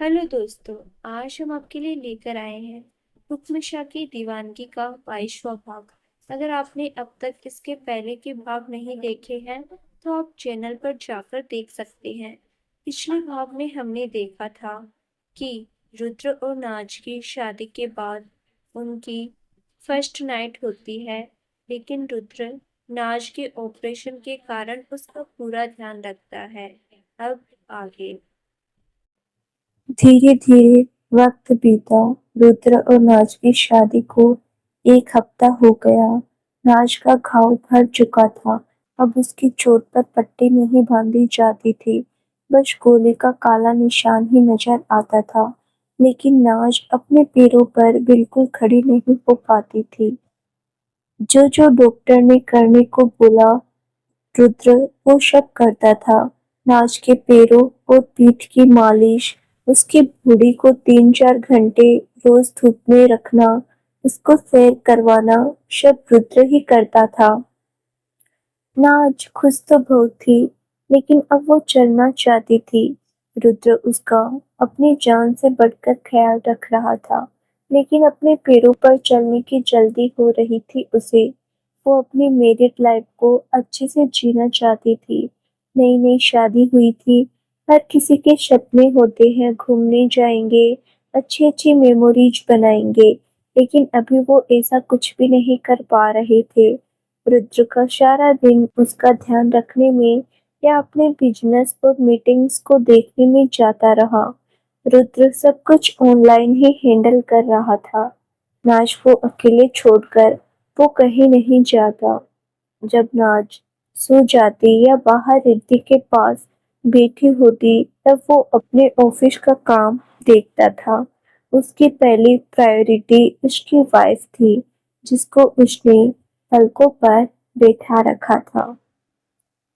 Hello दोस्तों। आज हम आपके लिए लेकर आए हैं हुक्म की दीवानगी का 22वां भाग। अगर आपने अब तक इसके पहले के भाग नहीं देखे हैं तो आप चैनल पर जाकर देख सकते हैं। पिछले भाग में हमने देखा था कि रुद्र और नाज की शादी के बाद उनकी फर्स्ट नाइट होती है, लेकिन रुद्र नाज के ऑपरेशन के कारण उसका पूरा ध्यान रखता है। अब आगे। धीरे धीरे वक्त बीता। रुद्र और नाज की शादी को 1 हफ्ता हो गया। नाज का घाव भर चुका था। अब उसकी चोट पर पट्टी नहीं बांधी जाती थी, बस गोली का काला निशान ही नजर आता था। लेकिन नाज अपने पैरों पर बिल्कुल खड़ी नहीं हो पाती थी। जो जो डॉक्टर ने करने को बोला, रुद्र वो सब करता था। नाज के पैरों और पीठ की मालिश, उसकी बॉडी को 3-4 घंटे रोज धूप में रखना, उसको सैर करवाना, सब रुद्र ही करता था। नाज खुश तो बहुत थी, लेकिन अब वो चलना चाहती थी। रुद्र उसका अपनी जान से बढ़कर ख्याल रख रहा था, लेकिन अपने पैरों पर चलने की जल्दी हो रही थी उसे। वो अपनी मैरिड लाइफ को अच्छे से जीना चाहती थी। नई नई शादी हुई थी। हर किसी के सपने होते हैं, घूमने जाएंगे, अच्छी अच्छी मेमोरीज बनाएंगे, लेकिन अभी वो ऐसा कुछ भी नहीं कर पा रहे थे। रुद्र का सारा दिन उसका ध्यान रखने में या अपने बिजनेस और मीटिंग्स को देखने में जाता रहा। रुद्र सब कुछ ऑनलाइन ही हैंडल कर रहा था। नाज को अकेले छोड़कर वो कहीं नहीं जाता। जब नाज सो जाती या बाहर रिद्धि के पास बैठी होती, तब वो अपने ऑफिस का काम देखता था। उसकी पहली प्रायोरिटी उसकी वाइफ थी, जिसको उसने पलकों पर बैठा रखा था।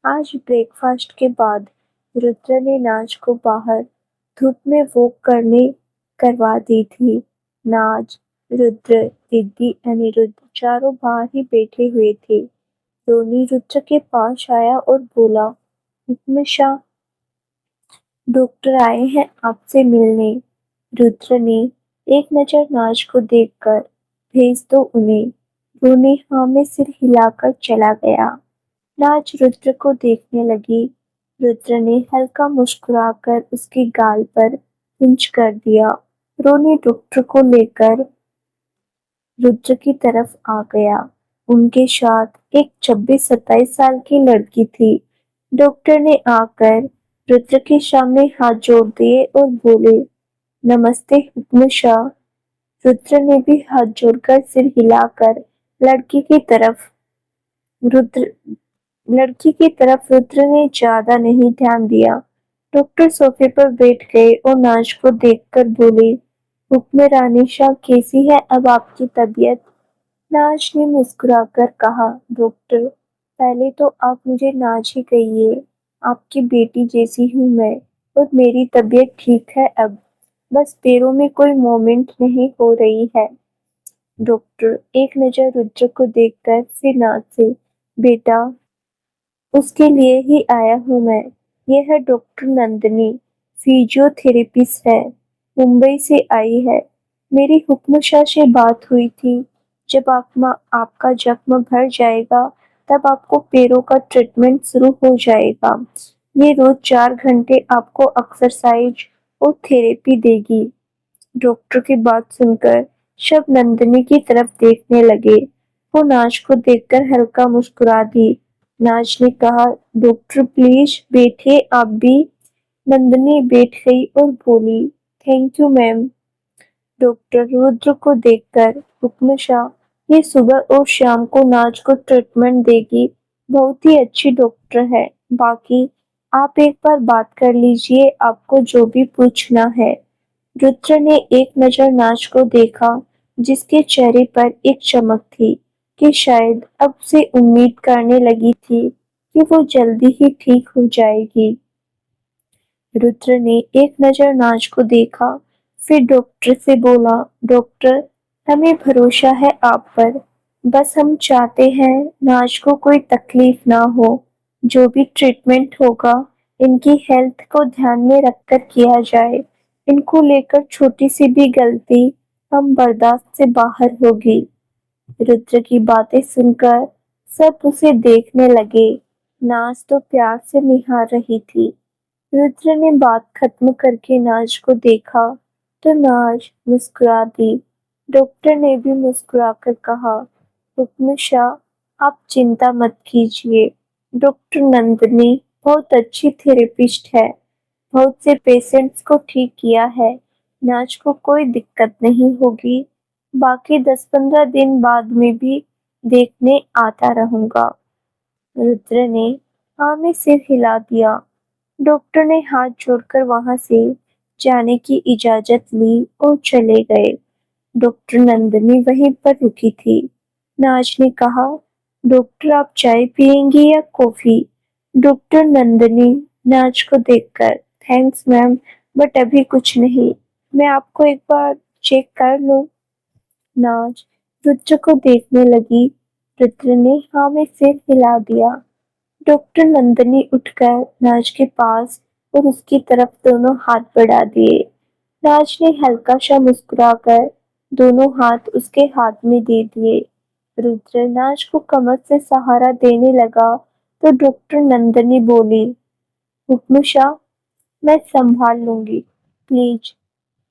आज ब्रेकफास्ट के बाद रुद्र ने नाज को बाहर धूप में वॉक करने करवा दी थी। नाज, रुद्र, रिद्धि, अनिरुद्ध चारों बाहर ही बैठे हुए थे। रोनी रुद्र के पास आया और बोला, "हुक्म, डॉक्टर आए हैं आपसे मिलने।" रुद्र ने एक नजर नाज को देखकर, "भेज दो उन्हें।" रोनी हाँ में सिर हिलाकर चला गया। नाज रुद्र को देखने लगी। रुद्र ने हल्का मुस्कुराकर उसके गाल पर पिंच कर दिया। रोनी डॉक्टर को लेकर रुद्र की तरफ आ गया। उनके साथ एक 26-27 साल की लड़की थी। डॉक्टर ने आकर रुद्र के सामने हाथ जोड़ दिए और बोले, "नमस्ते हुक्म शाह।" रुद्र ने भी हाथ जोड़कर सिर हिलाकर लड़की की तरफ रुद्र लड़की की तरफ रुद्र ने ज्यादा नहीं ध्यान दिया। डॉक्टर सोफे पर बैठ गए और नाज को देखकर बोले, "हुक्म रानी शाह, कैसी है अब आपकी तबीयत?" नाज ने मुस्कुराकर कहा, "डॉक्टर, पहले तो आप मुझे नाज ही कहिए। आपकी बेटी जैसी हूँ मैं, और मेरी तबीयत ठीक है अब। बस पैरों में कोई मूवमेंट नहीं हो रही है।" डॉक्टर एक नजर रुद्र को देखकर फिर नाज से, "बेटा, उसके लिए ही आया हूँ मैं। ये है डॉक्टर नंदिनी, फिजियोथेरेपिस्ट है, मुंबई से आई है। मेरी हुक्मशाह से बात हुई थी। जब आपका जख्म भर जाएगा, तब आपको पैरों का ट्रीटमेंट शुरू हो जाएगा। ये रोज 4 घंटे आपको एक्सरसाइज और थेरेपी देगी।" डॉक्टर की बात सुनकर सब नंदिनी की तरफ देखने लगे। वो नाज को देखकर हल्का मुस्कुरा दी। नाज ने कहा, "डॉक्टर प्लीज बैठिए आप भी।" नंदिनी बैठ गई और बोली, "thank you ma'am." Doctor Rudra को देखकर, "हुक्मशाह, ये सुबह और शाम को नाज को ट्रीटमेंट देगी। बहुत ही अच्छी डॉक्टर है। बाकी आप एक बार बात कर लीजिए, आपको जो भी पूछना है।" रुद्र ने एक नजर नाज को देखा, जिसके चेहरे पर एक चमक थी कि शायद अब से उम्मीद करने लगी थी कि वो जल्दी ही ठीक हो जाएगी। रुद्र ने एक नजर नाज को देखा, फिर डॉक्टर से बोला, "डॉक्टर, हमें भरोसा है आप पर। बस हम चाहते हैं नाज को कोई तकलीफ ना हो। जो भी ट्रीटमेंट होगा, इनकी हेल्थ को ध्यान में रखकर किया जाए। इनको लेकर छोटी सी भी गलती हम बर्दाश्त से बाहर होगी। रुद्र की बातें सुनकर सब उसे देखने लगे। नाज तो प्यार से निहार रही थी। रुद्र ने बात खत्म करके नाज को देखा तो नाज मुस्कुरा दी। डॉक्टर ने भी मुस्कुराकर कहा, हुक्मशाह आप चिंता मत कीजिए। डॉक्टर नंदिनी बहुत अच्छी थेरेपिस्ट है, बहुत से पेशेंट्स को ठीक किया है। नाज को कोई दिक्कत नहीं होगी। बाकी 10-15 दिन बाद में भी देखने आता रहूंगा। रुद्र ने हाँ में सिर हिला दिया। डॉक्टर ने हाथ जोड़कर वहां से जाने की इजाजत ली और चले गए। डॉक्टर नंदिनी वहीं पर रुकी थी। नाज ने कहा, डॉक्टर आप चाय पियेंगी या कॉफी? डॉक्टर नंदिनी नाज को देखकर, थैंक्स मैम, बट अभी कुछ नहीं। मैं आपको एक बार चेक कर लूं? नाज रुद्र को देखने लगी। रुद्र ने हाँ में सिर हिला दिया। डॉक्टर नंदिनी उठकर नाज के पास और उसकी तरफ दोनों हाथ बढ़ा दिए। नाज ने हल्का सा मुस्कुराकर दोनों हाथ उसके हाथ में दे दिए। रुद्र नाज को कमर से सहारा देने लगा तो डॉक्टर नंदिनी बोली, हुक्मशाह मैं संभाल लूंगी, प्लीज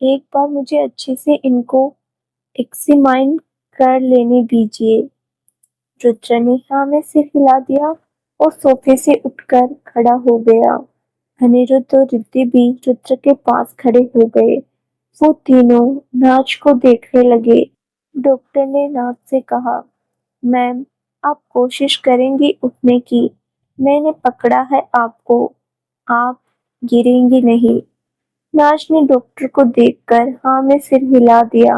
एक बार मुझे अच्छे से इनको एक्समाइन कर लेने दीजिए। रुद्र ने हाँ में सिर हिला दिया और सोफे से उठकर खड़ा हो गया। अनिरुद्ध और रिद्धि भी रुद्र के पास खड़े हो गए। वो तीनों नाच को देखने लगे। डॉक्टर ने नाच से कहा, मैम आप कोशिश करेंगी उठने की, मैंने पकड़ा है आपको, आप गिरेंगी नहीं। नाच ने डॉक्टर को देखकर हाँ में सिर हिला दिया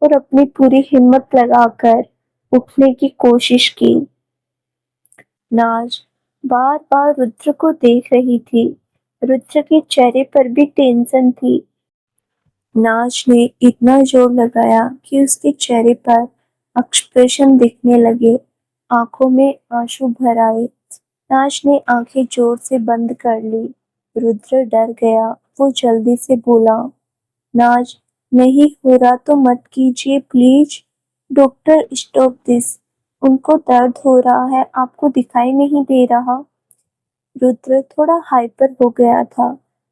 और अपनी पूरी हिम्मत लगाकर उठने की कोशिश की। नाज बार बार रुद्र को देख रही थी। रुद्र के चेहरे पर भी टेंशन थी। नाज ने इतना जोर लगाया कि उसके चेहरे पर एक्सप्रेशन दिखने लगे। आंखों में आंसू भर आए। नाज ने आंखें जोर से बंद कर ली। रुद्र डर गया। वो जल्दी से बोला, नाज नहीं हो रहा तो मत कीजिए प्लीज। Doctor stop this. उनको दर्द हो रहा है, आपको दिखाई नहीं दे रहा? रुद्र थोड़ा हाइपर हो गया था।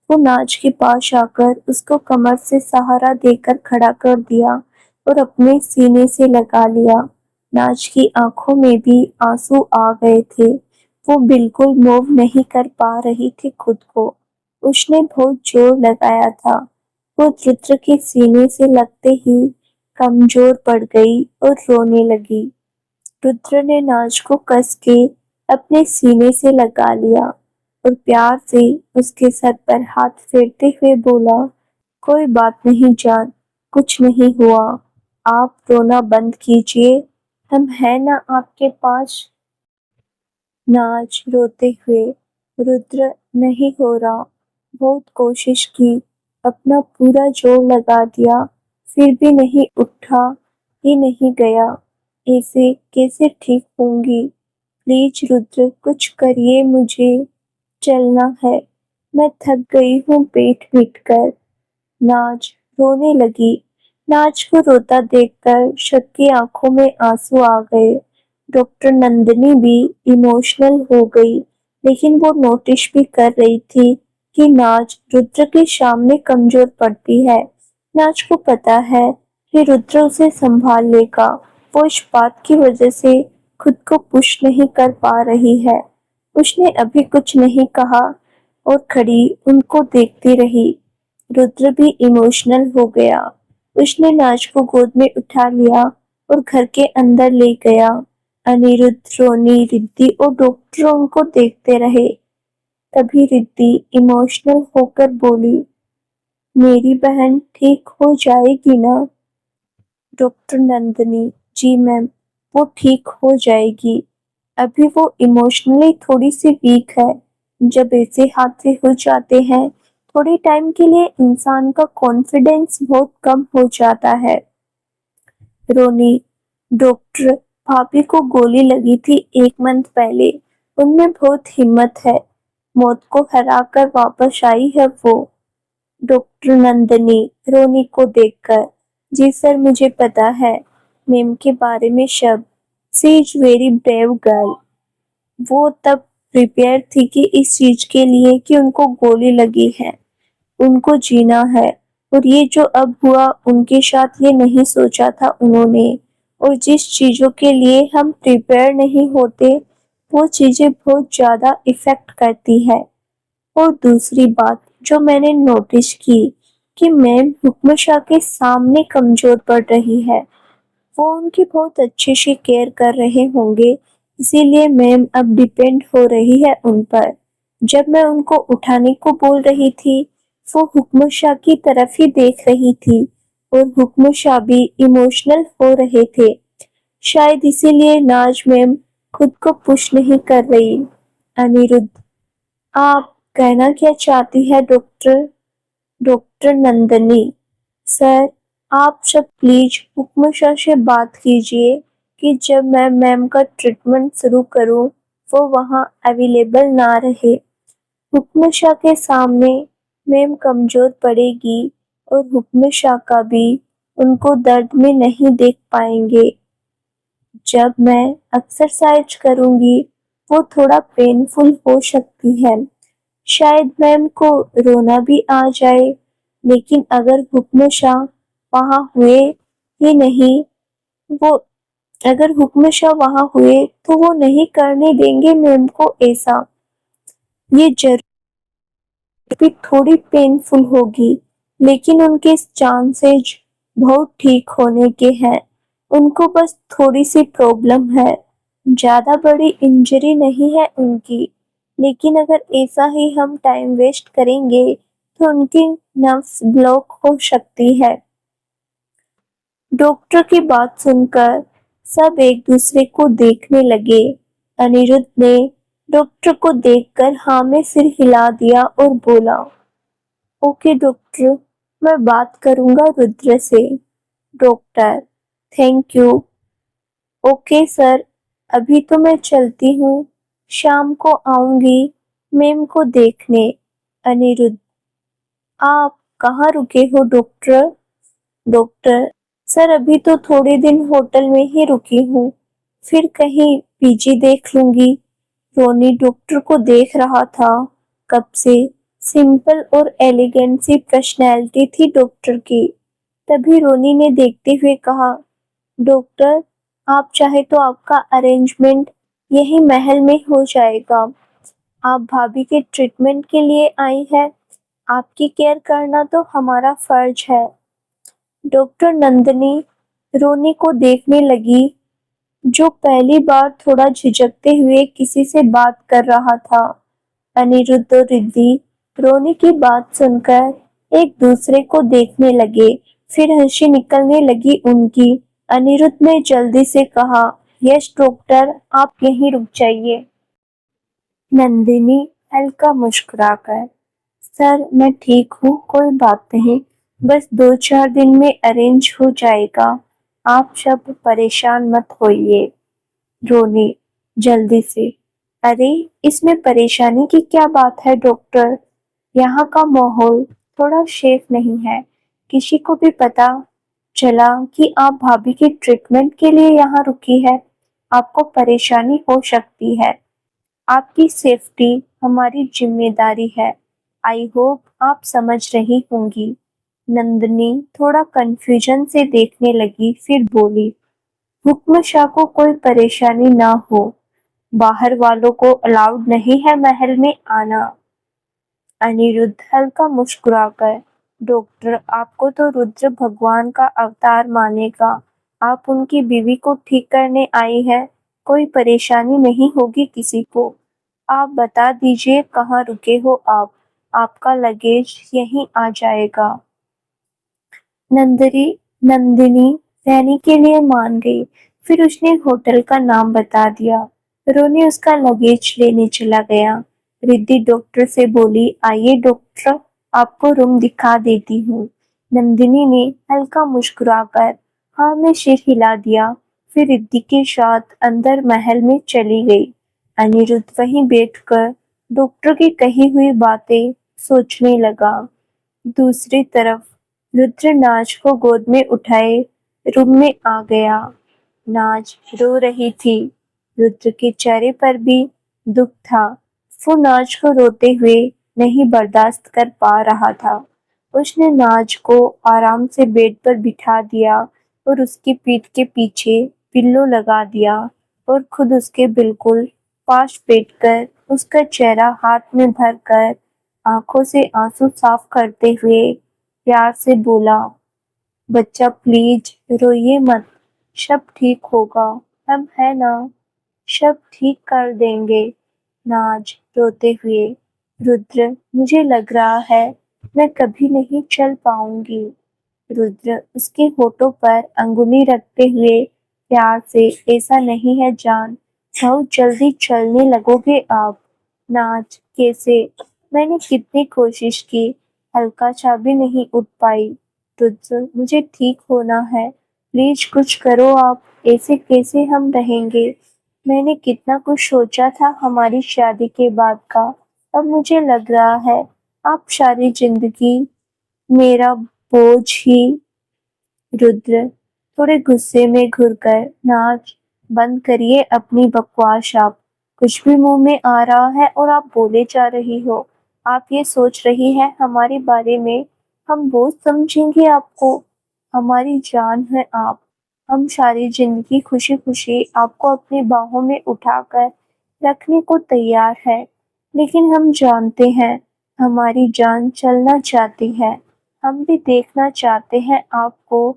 वो नाज के पास आकर उसको कमर से सहारा देकर खड़ा कर दिया और अपने सीने से लगा लिया। नाज की आंखों में भी आंसू आ गए थे। वो बिल्कुल मूव नहीं कर पा रही थी खुद को। उसने बहुत जोर लगाया था। वो रुद्र के सीने से लगते ही कमजोर पड़ गई और रोने लगी। रुद्र ने नाज को कस के अपने सीने से लगा लिया और प्यार से उसके सर पर हाथ फेरते हुए बोला, कोई बात नहीं जान, कुछ नहीं हुआ, आप रोना बंद कीजिए, हम हैं ना आपके पास। नाज रोते हुए, रुद्र नहीं हो रहा, बहुत कोशिश की, अपना पूरा जोर लगा दिया, फिर भी नहीं उठा ही नहीं गया, ऐसे कैसे ठीक होंगी? प्लीज रुद्र कुछ करिए, मुझे चलना है, मैं थक गई हूँ पेट पीट कर। नाज रोने लगी। नाज को रोता देखकर सबकी आंखों में आंसू आ गए। डॉक्टर नंदिनी भी इमोशनल हो गई, लेकिन वो नोटिस भी कर रही थी कि नाज रुद्र के सामने कमजोर पड़ती है। नाज को पता है कि रुद्र उसे संभाल लेगा। वो इस बात की वजह से खुद को पुश नहीं कर पा रही है। उसने अभी कुछ नहीं कहा और खड़ी उनको देखती रही। रुद्र भी इमोशनल हो गया। उसने नाज को गोद में उठा लिया और घर के अंदर ले गया। अनिरुद्ध, रोनी, रिद्धि और डॉक्टर उनको देखते रहे। तभी रिद्धि इमोशनल होकर बोली, मेरी बहन ठीक हो जाएगी ना? डॉक्टर नंदिनी, जी मैम, वो ठीक हो जाएगी। अभी वो इमोशनली थोड़ी सी वीक है। जब ऐसे हादसे हो जाते हैं, थोड़े टाइम के लिए इंसान का कॉन्फिडेंस बहुत कम हो जाता है। रोनी, डॉक्टर, भाभी को गोली लगी थी 1 मंथ पहले। उनमें बहुत हिम्मत है। मौत को हरा कर वापस आई है वो। डॉक्टर नंदिनी रोनी को देखकर, जी सर मुझे पता है मैम के बारे में शब्द। She is very brave girl. वो तब प्रिपेयर थी कि इस चीज के लिए कि उनको गोली लगी है, उनको जीना है। और ये जो अब हुआ उनके साथ, ये नहीं सोचा था उन्होंने। और जिस चीजों के लिए हम प्रिपेयर नहीं होते वो चीजें बहुत ज्यादा इफेक्ट करती है। और दूसरी बात जो मैंने नोटिस की कि मैम हुक्म शाह के सामने कमजोर पड़ रही है। वो उनकी बहुत अच्छे से केयर कर रहे होंगे, इसीलिए मैम अब डिपेंड हो रही है उन पर। जब मैं उनको उठाने को बोल रही थी वो हुक्म शाह की तरफ ही देख रही थी और हुक्म शाह भी इमोशनल हो रहे थे। शायद इसीलिए नाज मैम खुद को पुश नहीं कर रही। अनिरुद्ध, आप कहना क्या चाहती है डॉक्टर? डॉक्टर नंदिनी, सर आप सब प्लीज हुक्म शाह से बात कीजिए कि जब मैं मैम का ट्रीटमेंट शुरू करूं वो वहां अवेलेबल ना रहे। हुक्म शाह के सामने मैम कमजोर पड़ेगी और हुक्म शाह का भी उनको दर्द में नहीं देख पाएंगे। जब मैं एक्सरसाइज करूंगी वो थोड़ा पेनफुल हो सकती है, शायद मैम को रोना भी आ जाए। लेकिन अगर हुक्म शाह वहां हुए ही नहीं, वो अगर हुक्म शाह वहां हुए तो वो नहीं करने देंगे मैम को ऐसा। ये जरूर भी थोड़ी पेनफुल होगी, लेकिन उनके चांसेस बहुत ठीक होने के हैं। उनको बस थोड़ी सी प्रॉब्लम है, ज्यादा बड़ी इंजरी नहीं है उनकी। लेकिन अगर ऐसा ही हम टाइम वेस्ट करेंगे तो उनकी नर्व्स ब्लॉक हो सकती है। डॉक्टर की बात सुनकर सब एक दूसरे को देखने लगे। अनिरुद्ध ने डॉक्टर को देखकर हाँ में सिर हिला दिया और बोला, ओके डॉक्टर, मैं बात करूंगा रुद्र से। Doctor, thank you. Okay sir, अभी तो मैं चलती हूँ, शाम को आऊंगी मैम को देखने। अनिरुद्ध, आप कहाँ रुके हो डॉक्टर? डॉक्टर, सर अभी तो थोड़े दिन होटल में ही रुकी हूँ, फिर कहीं पीजी देख लूंगी। रोनी डॉक्टर को देख रहा था कब से। सिंपल और एलिगेंट सी पर्सनैलिटी थी डॉक्टर की। तभी रोनी ने देखते हुए कहा, डॉक्टर आप चाहे तो आपका अरेंजमेंट यही महल में हो जाएगा। आप भाभी के ट्रीटमेंट के लिए आई है, आपकी केयर करना तो हमारा फर्ज है। डॉक्टर नंदिनी रोनी को देखने लगी, जो पहली बार थोड़ा झिझकते हुए किसी से बात कर रहा था। अनिरुद्ध और रिद्धि रोनी की बात सुनकर एक दूसरे को देखने लगे, फिर हंसी निकलने लगी उनकी। अनिरुद्ध ने जल्दी से कहा, यस डॉक्टर, आप यहीं रुक जाइए। नंदिनी हल्का मुस्कुराकर, सर मैं ठीक हूँ, कोई बात नहीं, बस 2-4 दिन में अरेंज हो जाएगा, आप सब परेशान मत होइए। रोनी जल्दी से, अरे इसमें परेशानी की क्या बात है डॉक्टर? यहाँ का माहौल थोड़ा सेफ नहीं है, किसी को भी पता चला कि आप भाभी की ट्रीटमेंट के लिए यहाँ रुकी है, आपको परेशानी हो सकती है। आपकी सेफ्टी हमारी जिम्मेदारी है। आई होप आप समझ रही होंगी। नंदिनी थोड़ा कंफ्यूजन से देखने लगी, फिर बोली, हुक्म शाह को कोई परेशानी ना हो, बाहर वालों को अलाउड नहीं है महल में आना। अनिरुद्ध हल्का मुस्कुराकर, डॉक्टर आपको तो रुद्र भगवान का अवतार मानेगा, आप उनकी बीवी को ठीक करने आई है, कोई परेशानी नहीं होगी किसी को। आप बता दीजिए कहाँ रुके हो आप, आपका लगेज यहीं आ जाएगा। नंदरी नंदिनी रहने के लिए मान गई, फिर उसने होटल का नाम बता दिया। रोनी उसका लगेज लेने चला गया। रिद्धि डॉक्टर से बोली, आइए डॉक्टर, आपको रूम दिखा देती हूँ। नंदिनी ने हल्का मुस्कुराकर हाँ में सिर हिला दिया, फिर रिद्धि के साथ अंदर महल में चली गई। अनिरुद्ध वहीं बैठकर डॉक्टर की कही हुई बातें सोचने लगा। दूसरी तरफ रुद्र नाज को गोद में उठाए रूम में आ गया। नाज रो रही थी। रुद्र के चेहरे पर भी दुख था। वो नाज को रोते हुए नहीं बर्दाश्त कर पा रहा था। उसने नाज को आराम से बेड पर बिठा दिया और उसकी पीठ के पीछे पिल्लो लगा दिया और खुद उसके बिल्कुल पास बैठकर उसका चेहरा हाथ में भरकर आंखों से आंसू साफ करते हुए प्यार से बोला, बच्चा प्लीज रोइए मत, सब ठीक होगा, हम है ना, सब ठीक कर देंगे। नाज रोते हुए, रुद्र मुझे लग रहा है मैं कभी नहीं चल पाऊंगी। रुद्र उसके होठों पर अंगुली रखते हुए प्यार से, ऐसा नहीं है जान, बहुत जल्दी चलने लगोगे आप। नाच कैसे, मैंने कितनी कोशिश की, हल्का सा भी नहीं उठ पाई। रुद्र मुझे ठीक होना है, प्लीज कुछ करो आप, ऐसे कैसे हम रहेंगे। मैंने कितना कुछ सोचा था हमारी शादी के बाद का, अब मुझे लग रहा है आप सारी जिंदगी मेरा बोझ ही। रुद्र थोड़े गुस्से में घुरकर, नाच बंद करिए अपनी बकवास आप, कुछ भी मुंह में आ रहा है और आप बोले जा रही हो। आप ये सोच रही है हमारे बारे में, हम बोझ समझेंगे आपको, हमारी जान है आप। हम सारी जिंदगी खुशी खुशी आपको अपनी बाहों में उठाकर रखने को तैयार है, लेकिन हम जानते हैं हमारी जान चलना चाहती है। हम भी देखना चाहते हैं आपको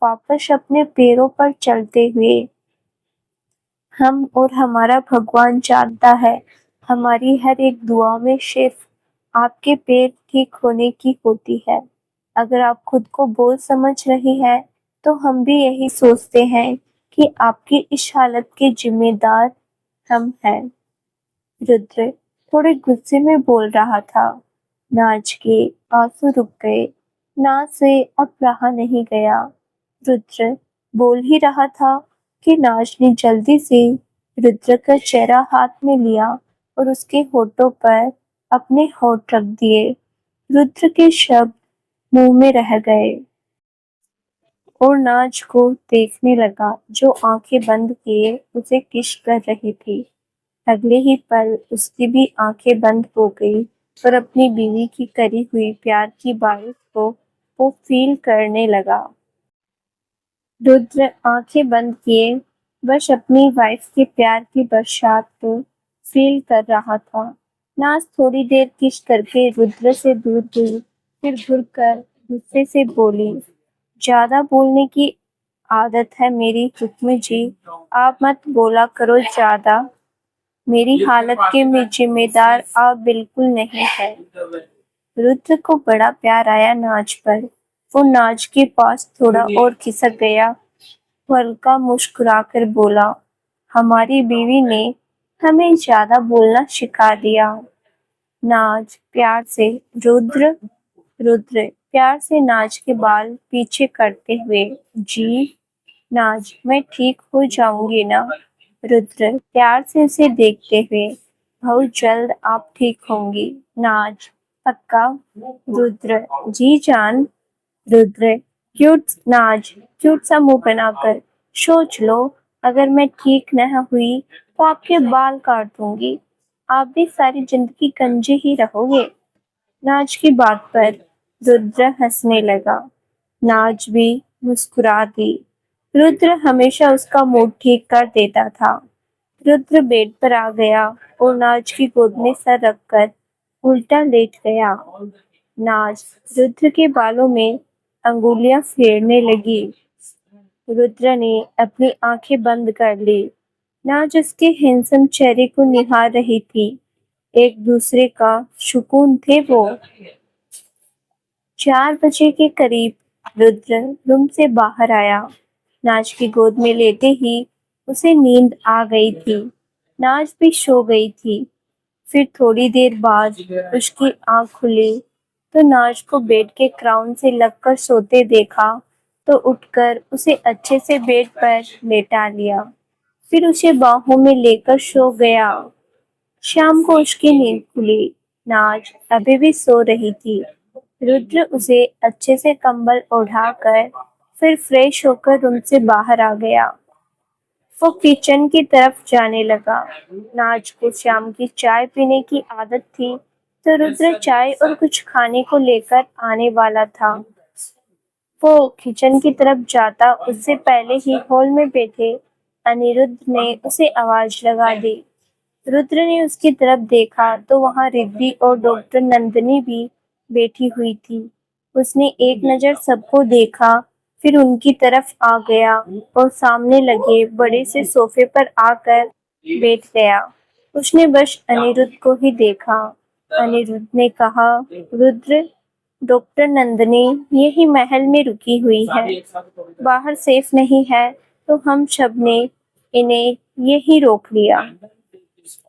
वापस अपने पैरों पर चलते हुए। हम और हमारा भगवान जानता है हमारी हर एक दुआ में सिर्फ आपके पैर ठीक होने की होती है। अगर आप खुद को बोझ समझ रही हैं, तो हम भी यही सोचते हैं कि आपकी इस हालत के जिम्मेदार हम हैं। रुद्र थोड़े गुस्से में बोल रहा था। नाच के आंसू रुक गए। नाच से अब रहा नहीं गया। रुद्र बोल ही रहा था कि नाच ने जल्दी से रुद्र का चेहरा हाथ में लिया और उसके होठों पर अपने होठ रख दिए। रुद्र के शब्द मुंह में रह गए और नाच को देखने लगा, जो आंखें बंद किए उसे किस कर रही थी। अगले ही पल उसकी भी आंखें बंद हो गई और अपनी बीवी की करी हुई प्यार की बारिश को वो फील करने लगा। रुद्र आंखें बंद किए बस अपनी वाइफ के प्यार की बरसात को फील कर रहा था। नाज थोड़ी देर किस करके रुद्र से दूर गई, फिर घुरकर गुस्से से बोली, ज्यादा बोलने की आदत है मेरी हुक्म जी, आप मत बोला करो ज्यादा, मेरी हालत के में जिम्मेदार आप बिल्कुल नहीं है। रुद्र को बड़ा प्यार आया नाज पर। वो नाज के पास थोड़ा और खिसक गया। वो हल्का मुस्कुराकर बोला, हमारी बीवी ने हमें ज्यादा बोलना सिखा दिया। नाज प्यार से, रुद्र रुद्र प्यार से नाज के बाल पीछे करते हुए, जी नाज मैं ठीक हो जाऊंगी ना। रुद्र प्यार से उसे देखते हुए, बहुत जल्द आप ठीक होंगी। नाज पक्का। रुद्र जी जान। रुद्र क्यूट। नाज क्यूट सा मुंह बनाकर, सोच लो अगर मैं ठीक न हुई तो आपके बाल काट दूंगी, आप भी सारी जिंदगी गंजे ही रहोगे। नाज की बात पर रुद्र हंसने लगा। नाज भी मुस्कुरा दी। रुद्र हमेशा उसका मूड ठीक कर देता था। रुद्र बेड पर आ गया और नाज की गोद में सर रखकर उल्टा लेट गया। नाज रुद्र के बालों में अंगुलियां फेरने लगी। रुद्र ने अपनी आंखें बंद कर ली। नाज उसके हैंडसम चेहरे को निहार रही थी। एक दूसरे का सुकून थे वो। 4 बजे के करीब रुद्र रूम से बाहर आया। नाज की गोद में लेते ही उसे नींद आ गई थी। नाज भी सो गई थी। फिर थोड़ी देर बाद उसकी आंख खुली तो नाज को बेड के क्राउन से लगकर सोते देखा, तो उठकर उसे अच्छे से बेड पर लेटा लिया। फिर उसे बाहों में लेकर सो गया। शाम को उसकी नींद खुली। नाज अभी भी सो रही थी। रुद्र उसे अच्छे से कंबल ओढ़ाकर फिर फ्रेश होकर रूम से बाहर आ गया। वो किचन की तरफ जाने लगा। नाज को शाम की चाय पीने की आदत थी, तो रुद्र चाय और कुछ खाने को लेकर आने वाला था। वो किचन की तरफ जाता उससे पहले ही हॉल में बैठे अनिरुद्ध ने उसे आवाज लगा दी। रुद्र ने उसकी तरफ देखा तो वहां रिद्धि और डॉक्टर नंदिनी भी बैठी हुई थी। उसने एक नजर सबको देखा, फिर उनकी तरफ आ गया और सामने लगे बड़े से सोफे पर आकर बैठ गया। उसने बस अनिरुद्ध को ही देखा। अनिरुद्ध ने कहा, रुद्र, डॉक्टर नंदिनी यही महल में रुकी हुई है। बाहर सेफ नहीं है, तो हम सब ने इन्हें यही रोक लिया।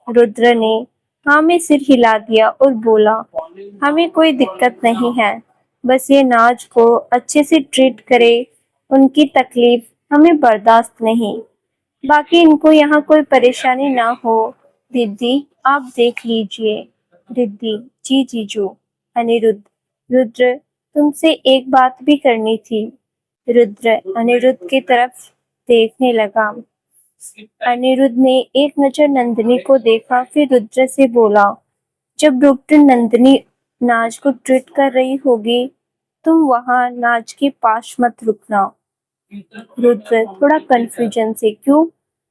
रुद्र ने हाँ में सिर हिला दिया और बोला, हमें कोई दिक्कत नहीं है, बस ये नाज को अच्छे से ट्रीट करे, उनकी तकलीफ हमें बर्दाश्त नहीं, बाकी इनको यहाँ कोई परेशानी ना हो। दीदी आप देख लीजिए। रिद्धि, जी जीजू। अनिरुद्ध, रुद्र तुमसे एक बात भी करनी थी। रुद्र अनिरुद्ध की तरफ देखने लगा। अनिरुद्ध ने एक नजर नंदिनी को देखा, फिर रुद्र से बोला, जब डॉक्टर नंदिनी नाज को ट्रीट कर रही होगी, तुम वहां नाज के पास मत रुकना। रुद्र थोड़ा कंफ्यूजन से, क्यों?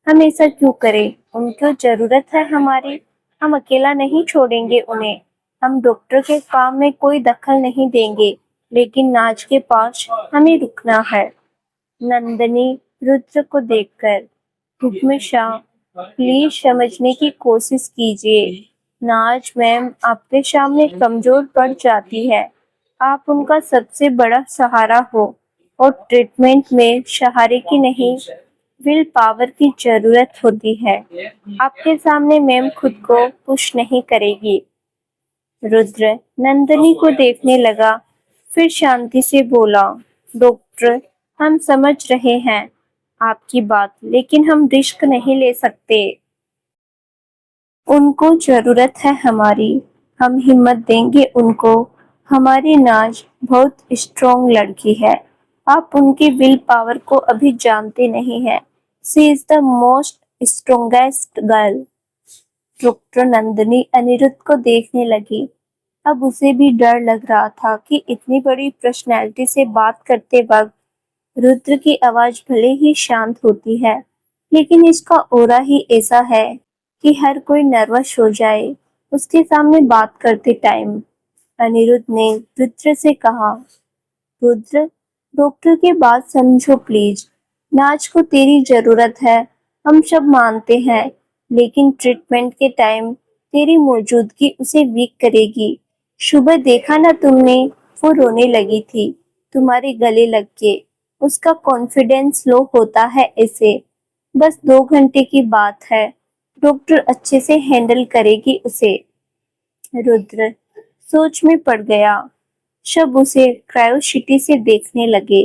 हम ऐसा क्यों करें? उनको जरूरत है हमारी, हम अकेला नहीं छोड़ेंगे उन्हें। हम डॉक्टर के काम में कोई दखल नहीं देंगे, लेकिन नाज के पास हमें रुकना है। नंदिनी रुद्र को देखकर, हुक्म शाह, प्लीज समझने की कोशिश कीजिए। नाज मैम आपके सामने कमजोर पड़ जाती है। आप उनका सबसे बड़ा सहारा हो और ट्रीटमेंट में सहारे की नहीं, विल पावर की जरूरत होती है। आपके सामने मैम खुद को पुश नहीं करेगी। रुद्र नंदिनी को देखने लगा, फिर शांति से बोला, डॉक्टर हम समझ रहे हैं आपकी बात, लेकिन हम रिस्क नहीं ले सकते। उनको जरूरत है हमारी, हम हिम्मत देंगे उनको। हमारी नाज बहुत स्ट्रॉन्ग लड़की है, आप उनकी विल पावर को अभी जानते नहीं हैं। She is the most strongest girl. Doctor Nandini Aniruddh को देखने लगी। अब उसे भी डर लग रहा था कि इतनी बड़ी पर्सनैलिटी से बात करते वक्त रुद्र की आवाज भले ही शांत होती है, लेकिन इसका ऑरा ही ऐसा है कि हर कोई नर्वस हो जाए उसके सामने बात करते टाइम। अनिरुद्ध ने रुद्र से कहा, रुद्र डॉक्टर की बात समझो प्लीज। नाच को तेरी जरूरत है, हम सब मानते हैं, लेकिन ट्रीटमेंट के टाइम तेरी मौजूदगी उसे वीक करेगी। सुबह देखा ना तुमने, वो रोने लगी थी तुम्हारे गले लग के। उसका कॉन्फिडेंस लो होता है ऐसे। बस 2 घंटे की बात है, डॉक्टर अच्छे से हैंडल करेगी उसे। रुद्र सोच में पड़ गया। सब उसे क्रायोसिटी से देखने लगे।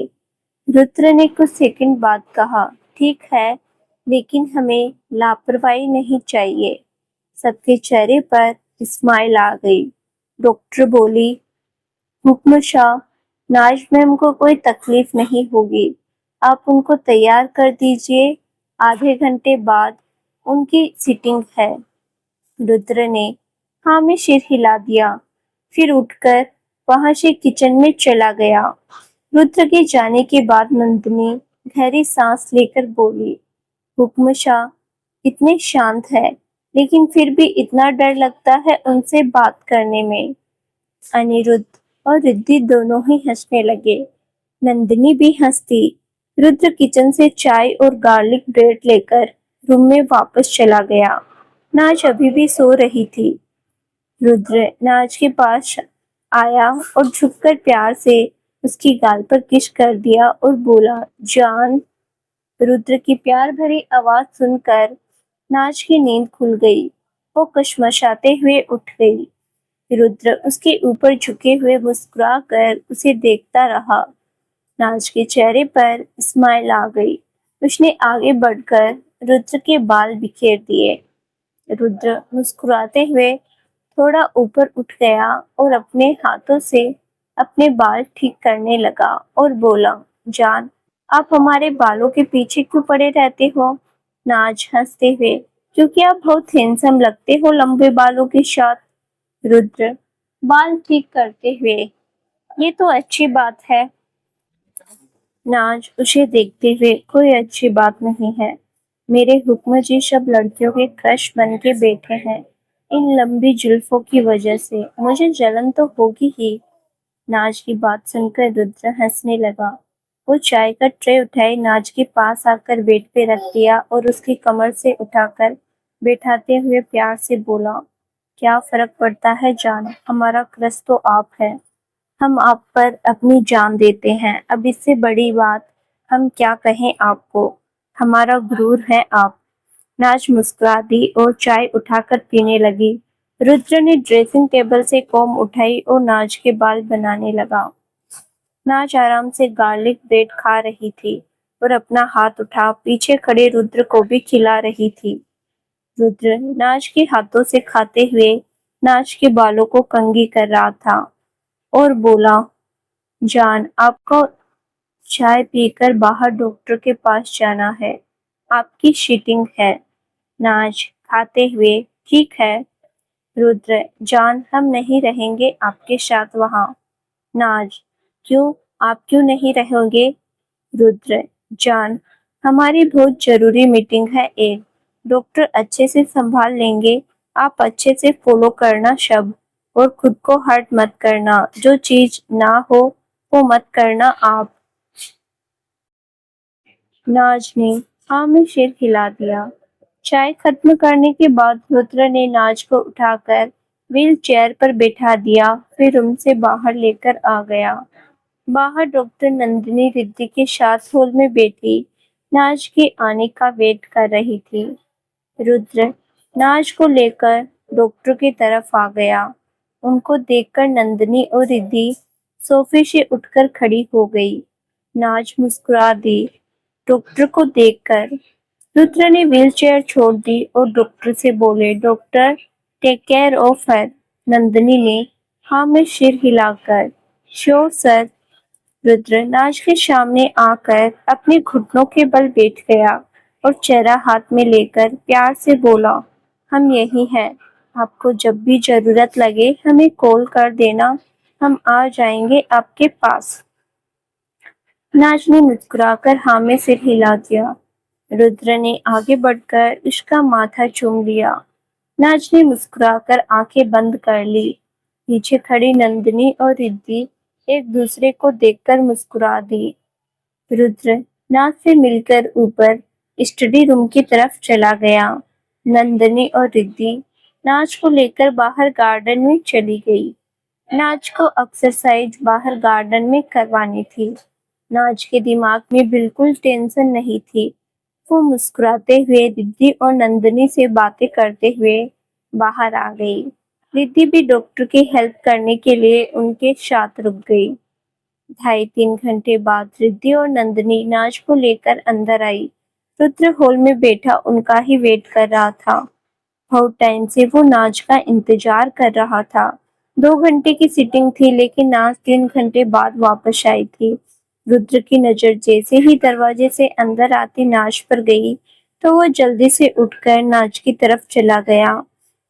रुद्र ने कुछ सेकंड बाद कहा, ठीक है, लेकिन हमें लापरवाही नहीं चाहिए। सबके चेहरे पर स्माइल आ गई। डॉक्टर बोली, हुक्म शाह, नाज मैम को कोई तकलीफ नहीं होगी, आप उनको तैयार कर दीजिए। आधे घंटे बाद उनकी सीटिंग है। रुद्र ने हाँ में सिर हिला दिया, फिर उठकर वहां से किचन में चला गया। रुद्र के जाने के बाद नंदिनी गहरी सांस लेकर बोली, हुक्म शाह इतने शांत है, लेकिन फिर भी इतना डर लगता है उनसे बात करने में। अनिरुद्ध और रिद्धि दोनों ही हंसने लगे। नंदिनी भी हंसती। रुद्र किचन से चाय और गार्लिक ब्रेड लेकर रूम में वापस चला गया। नाज अभी भी सो रही थी। रुद्र नाज के पास आया और झुककर प्यार से उसकी गाल पर किस कर दिया और बोला, जान। रुद्र की प्यार भरी आवाज सुनकर नाज की नींद खुल गई। वो कशमशाते हुए उठ गई। रुद्र उसके ऊपर झुके हुए मुस्कुरा कर उसे देखता रहा। नाज के चेहरे पर स्माइल आ गई। उसने आगे बढ़कर रुद्र के बाल बिखेर दिए। रुद्र मुस्कुराते हुए थोड़ा ऊपर उठ गया और अपने हाथों से अपने बाल ठीक करने लगा और बोला, जान, आप हमारे बालों के पीछे क्यों पड़े रहते हो? नाज हंसते हुए, क्योंकि आप बहुत हैंडसम लगते हो लंबे बालों के साथ। रुद्र बाल ठीक करते हुए, ये तो अच्छी बात है। नाज उसे देखते हुए, कोई अच्छी बात नहीं है। मेरे हुक्म जी सब लड़कियों के क्रश बन के बैठे हैं। इन लंबी जुल्फों की वजह से मुझे जलन तो होगी ही। नाज की बात सुनकर रुद्र हंसने लगा। वो चाय का ट्रे उठाए नाज के पास आकर बेड पे रख दिया और उसकी कमर से उठाकर बैठाते हुए प्यार से बोला, क्या फर्क पड़ता है जान, हमारा क्रश तो आप है। हम आप पर अपनी जान देते हैं। अब इससे बड़ी बात हम क्या कहें आपको। हमारा गुरूर है आप। नाज मुस्कुरा दी और चाय उठाकर पीने लगी। रुद्र ने ड्रेसिंग टेबल से कॉम्ब उठाई और नाज के बाल बनाने लगा। नाज आराम से गार्लिक ब्रेड खा रही थी और अपना हाथ उठा पीछे खड़े रुद्र को भी खिला रही थी। रुद्र नाज के हाथों से खाते हुए नाज के बालों को कंघी कर रहा था और बोला, जान, आपको चाय पीकर बाहर डॉक्टर के पास जाना है। आपकी शीटिंग है। नाज खाते हुए, ठीक है। रुद्र, जान, हम नहीं रहेंगे आपके साथ वहां। नाज, क्यों? आप क्यों नहीं रहोगे? रुद्र, जान, हमारी बहुत जरूरी मीटिंग है एक। डॉक्टर अच्छे से संभाल लेंगे। आप अच्छे से फॉलो करना शब्द, और खुद को हर्ट मत करना। जो चीज ना हो वो मत करना आप। नाज ने हाँ में सिर हिला दिया। चाय खत्म करने के बाद रुद्र ने नाज को उठाकर व्हील चेयर पर बैठा दिया, फिर रूम से बाहर लेकर आ गया। बाहर डॉक्टर नंदिनी रिद्धि के साथ हॉल में बैठी नाज के आने का वेट कर रही थी। रुद्र नाज को लेकर डॉक्टर की तरफ आ गया। उनको देखकर नंदिनी और रिद्धि सोफे से उठकर खड़ी हो गई। नाज मुस्कुरा दी डॉक्टर को देखकर। रुद्र ने व्हीलचेयर छोड़ दी और डॉक्टर से बोले, doctor, take care of her. Nandini ने हाँ में सिर हिलाकर, श्योर सर। रुद्र नाज के सामने आकर अपने घुटनों के बल बैठ गया और चेहरा हाथ में लेकर प्यार से बोला, हम यही हैं। आपको जब भी जरूरत लगे हमें कॉल कर देना, हम आ जाएंगे आपके पास। नाज ने मुस्कुराकर हाँ में सिर हिला दिया। रुद्र ने आगे बढ़कर उसका माथा चूम लिया। नाज ने मुस्कुराकर आंखें बंद कर ली। पीछे खड़ी नंदिनी और रिद्धि एक दूसरे को देखकर मुस्कुरा दी। रुद्र नाज से मिलकर ऊपर स्टडी रूम की तरफ चला गया। नंदिनी और रिद्धि नाज को लेकर बाहर गार्डन में चली गई। नाज को एक्सरसाइज बाहर गार्डन में करवानी थी। नाज के दिमाग में बिल्कुल टेंशन नहीं थी। वो मुस्कुराते हुए रिद्धि और नंदिनी से बातें करते हुए बाहर आ गई। रिद्धि भी डॉक्टर की हेल्प करने के लिए उनके साथ रुक गई। 2.5-3 घंटे बाद रिद्धि और नंदिनी नाज को लेकर अंदर आई। रुद्र हॉल में बैठा उनका ही वेट कर रहा था। बहुत टाइम से वो नाज का इंतजार कर रहा था। 2 घंटे की सीटिंग थी लेकिन नाज 3 घंटे बाद वापस आई थी। रुद्र की नजर जैसे ही दरवाजे से अंदर आती नाज पर गई तो वो जल्दी से उठकर नाज की तरफ चला गया।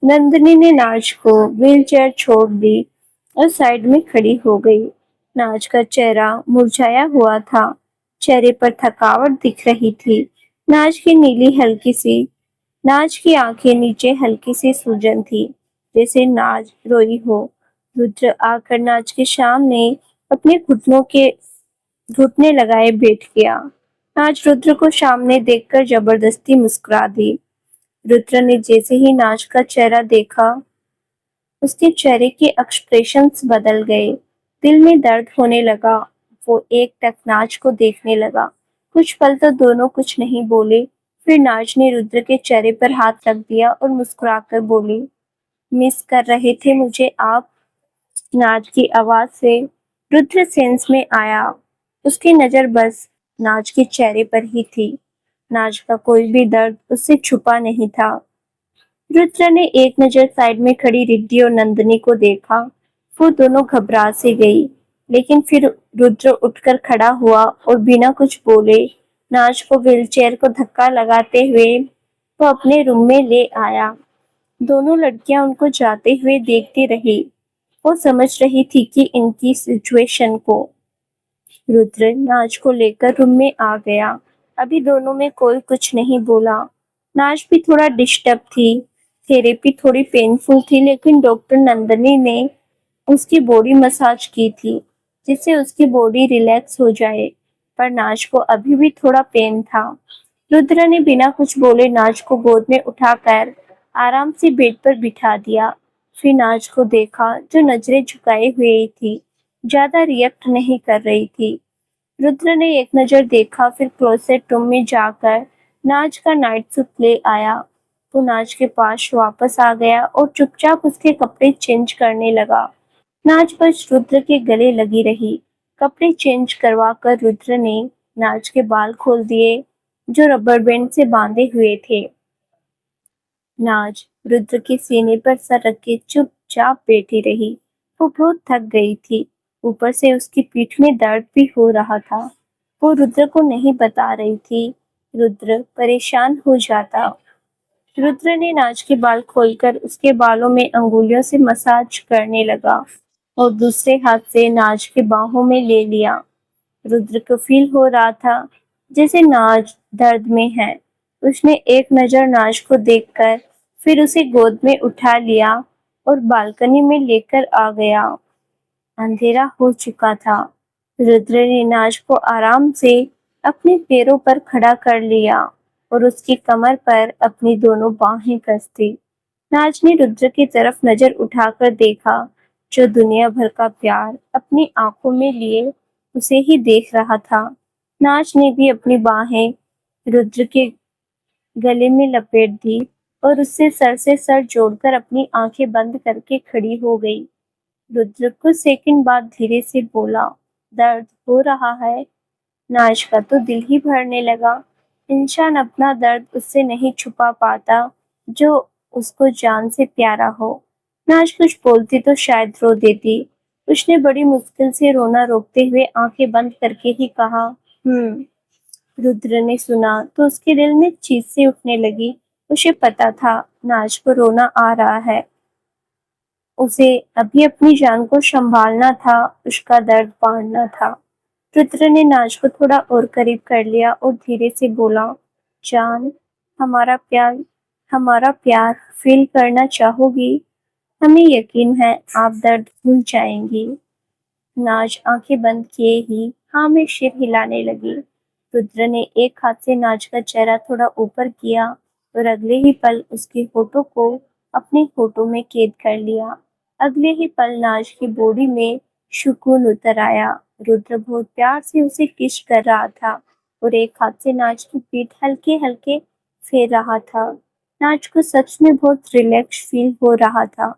नंदिनी ने नाज को व्हीलचेयर छोड़ दी और साइड में खड़ी हो गई। नाज का चेहरा मुरझाया हुआ था। चेहरे पर थकावट दिख रही थी। नाज की नीली हल्की सी नाज की आंखें नीचे हल्की सी सूजन थी, जैसे नाज रोई हो। रुद्र आकर नाज के सामने अपने घुटनों के घुटने लगाए बैठ गया। नाज रुद्र को सामने देखकर जबरदस्ती मुस्कुरा दी। रुद्र ने जैसे ही नाज का चेहरा देखा, उसके चेहरे के एक्सप्रेशंस बदल गए। दिल में दर्द होने लगा। वो एक टक नाज को देखने लगा। कुछ पल तो दोनों कुछ नहीं बोले। फिर नाज ने रुद्र के चेहरे पर हाथ रख दिया और मुस्कुराकर बोली, मिस कर रहे थे मुझे आप? नाज की आवाज से रुद्र सेंस में आया। उसकी नजर बस नाज के चेहरे पर ही थी। नाज का कोई भी दर्द उससे छुपा नहीं था। रुद्र ने एक नजर साइड में खड़ी रिद्धि और नंदिनी को देखा। वो दोनों घबरा से गई। लेकिन फिर रुद्र उठकर खड़ा हुआ और बिना कुछ बोले नाज को व्हीलचेयर को धक्का लगाते हुए वो अपने रूम में ले आया। दोनों लड़कियां उनको जाते हुए देखती रही। वो समझ रही थी कि इनकी सिचुएशन को। रुद्र नाज को लेकर रूम में आ गया। अभी दोनों में कोई कुछ नहीं बोला। नाज भी थोड़ा डिस्टर्ब थी। थेरेपी थोड़ी पेनफुल थी, लेकिन डॉक्टर नंदनी ने उसकी बॉडी मसाज की थी जिससे उसकी बॉडी रिलैक्स हो जाए, पर नाज को अभी भी थोड़ा पेन था। रुद्र ने बिना कुछ बोले नाज को गोद में उठाकर आराम से बेड पर बिठा दिया। फिर नाज को देखा जो नजरें झुकाए हुए थी, ज्यादा रिएक्ट नहीं कर रही थी। रुद्र ने एक नजर देखा, फिर क्लोसेट रूम में जाकर नाज का नाइट सूट ले आया। वो नाज के पास वापस आ गया और चुपचाप उसके कपड़े चेंज करने लगा। नाज बस रुद्र के गले लगी रही। कपड़े चेंज करवा कर रुद्र ने नाज के बाल खोल दिए जो रबर बैंड से बांधे हुए थे। नाज रुद्र के सीने पर सर रख के चुपचाप बैठी रही। वो बहुत थक गई थी। ऊपर से उसकी पीठ में दर्द भी हो रहा था। वो रुद्र को नहीं बता रही थी। रुद्र परेशान हो जाता। रुद्र ने नाज के बाल खोलकर उसके बालों में अंगुलियों से मसाज करने लगा और दूसरे हाथ से नाज के बाहों में ले लिया। रुद्र को फील हो रहा था जैसे नाज दर्द में है। उसने एक नजर नाज को देखकर फिर उसे गोद में उठा लिया और बालकनी में लेकर आ गया। अंधेरा हो चुका था। रुद्र ने नाज को आराम से अपने पैरों पर खड़ा कर लिया और उसकी कमर पर अपनी दोनों बाहें कस दी। नाज ने रुद्र की तरफ नजर उठाकर देखा, जो दुनिया भर का प्यार अपनी आंखों में लिए उसे ही देख रहा था। नाज ने भी अपनी बाहें रुद्र के गले में लपेट दी और उससे सर से सर जोड़कर अपनी आंखें बंद करके खड़ी हो गई। रुद्र कुछ सेकंड बाद धीरे से बोला, दर्द हो रहा है? नाज का तो दिल ही भरने लगा। इंसान अपना दर्द उससे नहीं छुपा पाता जो उसको जान से प्यारा हो। नाज कुछ बोलती तो शायद रो देती। उसने बड़ी मुश्किल से रोना रोकते हुए आंखें बंद करके ही कहा, हम्म। रुद्र ने सुना तो उसके दिल में चीख सी उठने लगी। उसे पता था नाज को रोना आ रहा है। उसे अभी अपनी जान को संभालना था, उसका दर्द बांटना था। रुद्र ने नाज को थोड़ा और करीब कर लिया और धीरे से बोला, जान, हमारा प्यार हमारा प्यार फील करना चाहोगी? हमें यकीन है आप दर्द भूल जाएंगी। नाज आंखें बंद किए ही हाँ में सिर हिलाने लगी। रुद्र ने एक हाथ से नाज का चेहरा थोड़ा ऊपर किया और अगले ही पल उसके होठों को अपने होठों में कैद कर लिया। अगले ही पल नाज की बॉडी में सुकून उतर आया। रुद्र बहुत प्यार से उसे किस कर रहा था और एक हाथ से नाज की पीठ हल्के हल्के फेर रहा था। नाज को सच में बहुत रिलैक्स फील हो रहा था।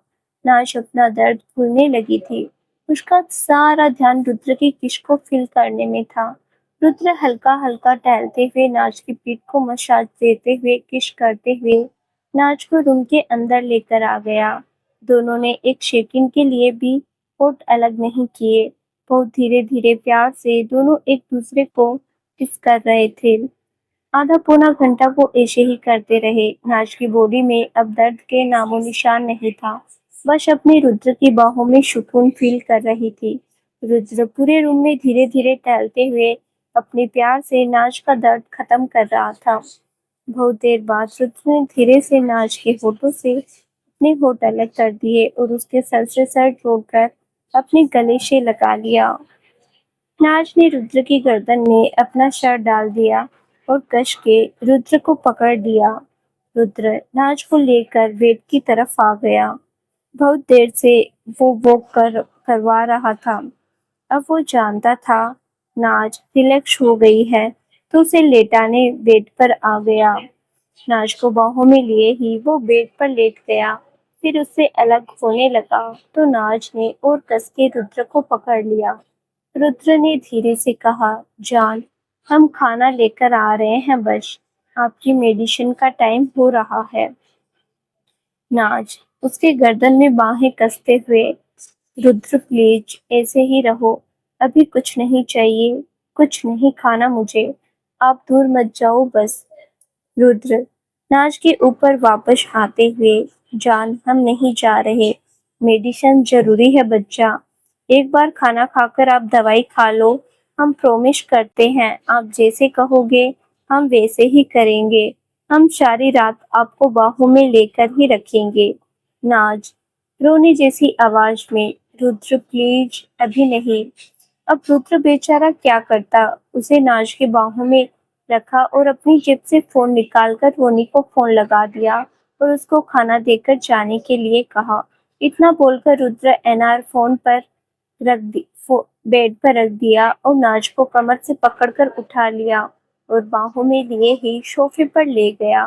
नाज अपना दर्द भूलने लगी थी। उसका सारा ध्यान रुद्र की किस को फील करने में था। रुद्र हल्का हल्का टहलते हुए नाज की पीठ को मसाज देते हुए किस करते हुए नाज को रूम के अंदर लेकर आ गया। दोनों ने एक सेकंड के लिए भी होठ अलग नहीं किए। बहुत धीरे धीरे प्यार से दोनों एक दूसरे को किस कर रहे थे। आधा पौना घंटा वो ऐसे ही करते रहे। नाज की बॉडी में अब दर्द के नामो निशान नहीं था। बस अपनी रुद्र की बाहों में सुकून फील कर रही थी। रुद्र पूरे रूम में धीरे धीरे टहलते हुए अपने प्यार से नाज का दर्द खत्म कर रहा था। बहुत देर बाद रुद्र ने धीरे से नाज के होठों से अपने होठ अलग कर दिए और उसके सर से सर जोड़कर अपने गले से लगा लिया। नाज ने रुद्र की गर्दन में अपना सर डाल दिया और कस के रुद्र को पकड़ लिया। रुद्र नाज को लेकर बेड की तरफ आ गया। बहुत देर से वो वॉक करवा रहा था। अब वो जानता था नाज रिलैक्स हो गई है, तो उसे लेटाने बेड पर आ गया। नाज को बाहों में लिए ही वो बेड पर लेट गया। फिर उससे अलग होने लगा तो नाज ने और कस के रुद्र को पकड़ लिया। रुद्र ने धीरे से कहा, जान, हम खाना लेकर आ रहे हैं, बस आपकी मेडिसिन का टाइम हो रहा है। नाज उसके गर्दन में बाहें कसते हुए, रुद्र प्लीज ऐसे ही रहो, अभी कुछ नहीं चाहिए, कुछ नहीं खाना मुझे, आप दूर मत जाओ बस। रुद्र नाज के ऊपर वापस आते हुए, जान हम नहीं जा रहे, मेडिसिन जरूरी है बच्चा, एक बार खाना खाकर आप दवाई खा लो, हम प्रॉमिस करते हैं आप जैसे कहोगे हम वैसे ही करेंगे, हम सारी रात आपको बाहों में लेकर ही रखेंगे। नाज रोने जैसी आवाज में, रुद्र प्लीज अभी नहीं। अब रुद्र बेचारा क्या करता, उसे नाज के बाहों में रखा और अपनी जेब से फोन निकालकर रोनी को फोन लगा दिया और उसको खाना देकर जाने के लिए कहा। इतना बोलकर रुद्र एनआर फोन पर बेड पर रख दिया और नाज को कमर से पकड़कर उठा लिया और बाहों में लिए ही सोफे पर ले गया।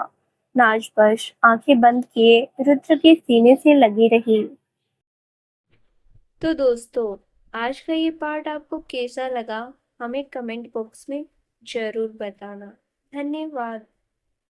नाज बस आंखें बंद किए रुद्र के सीने से लगी रही। तो दोस्तों, आज का ये पार्ट आपको कैसा लगा, हमें कमेंट बॉक्स में जरूर बताना। धन्यवाद।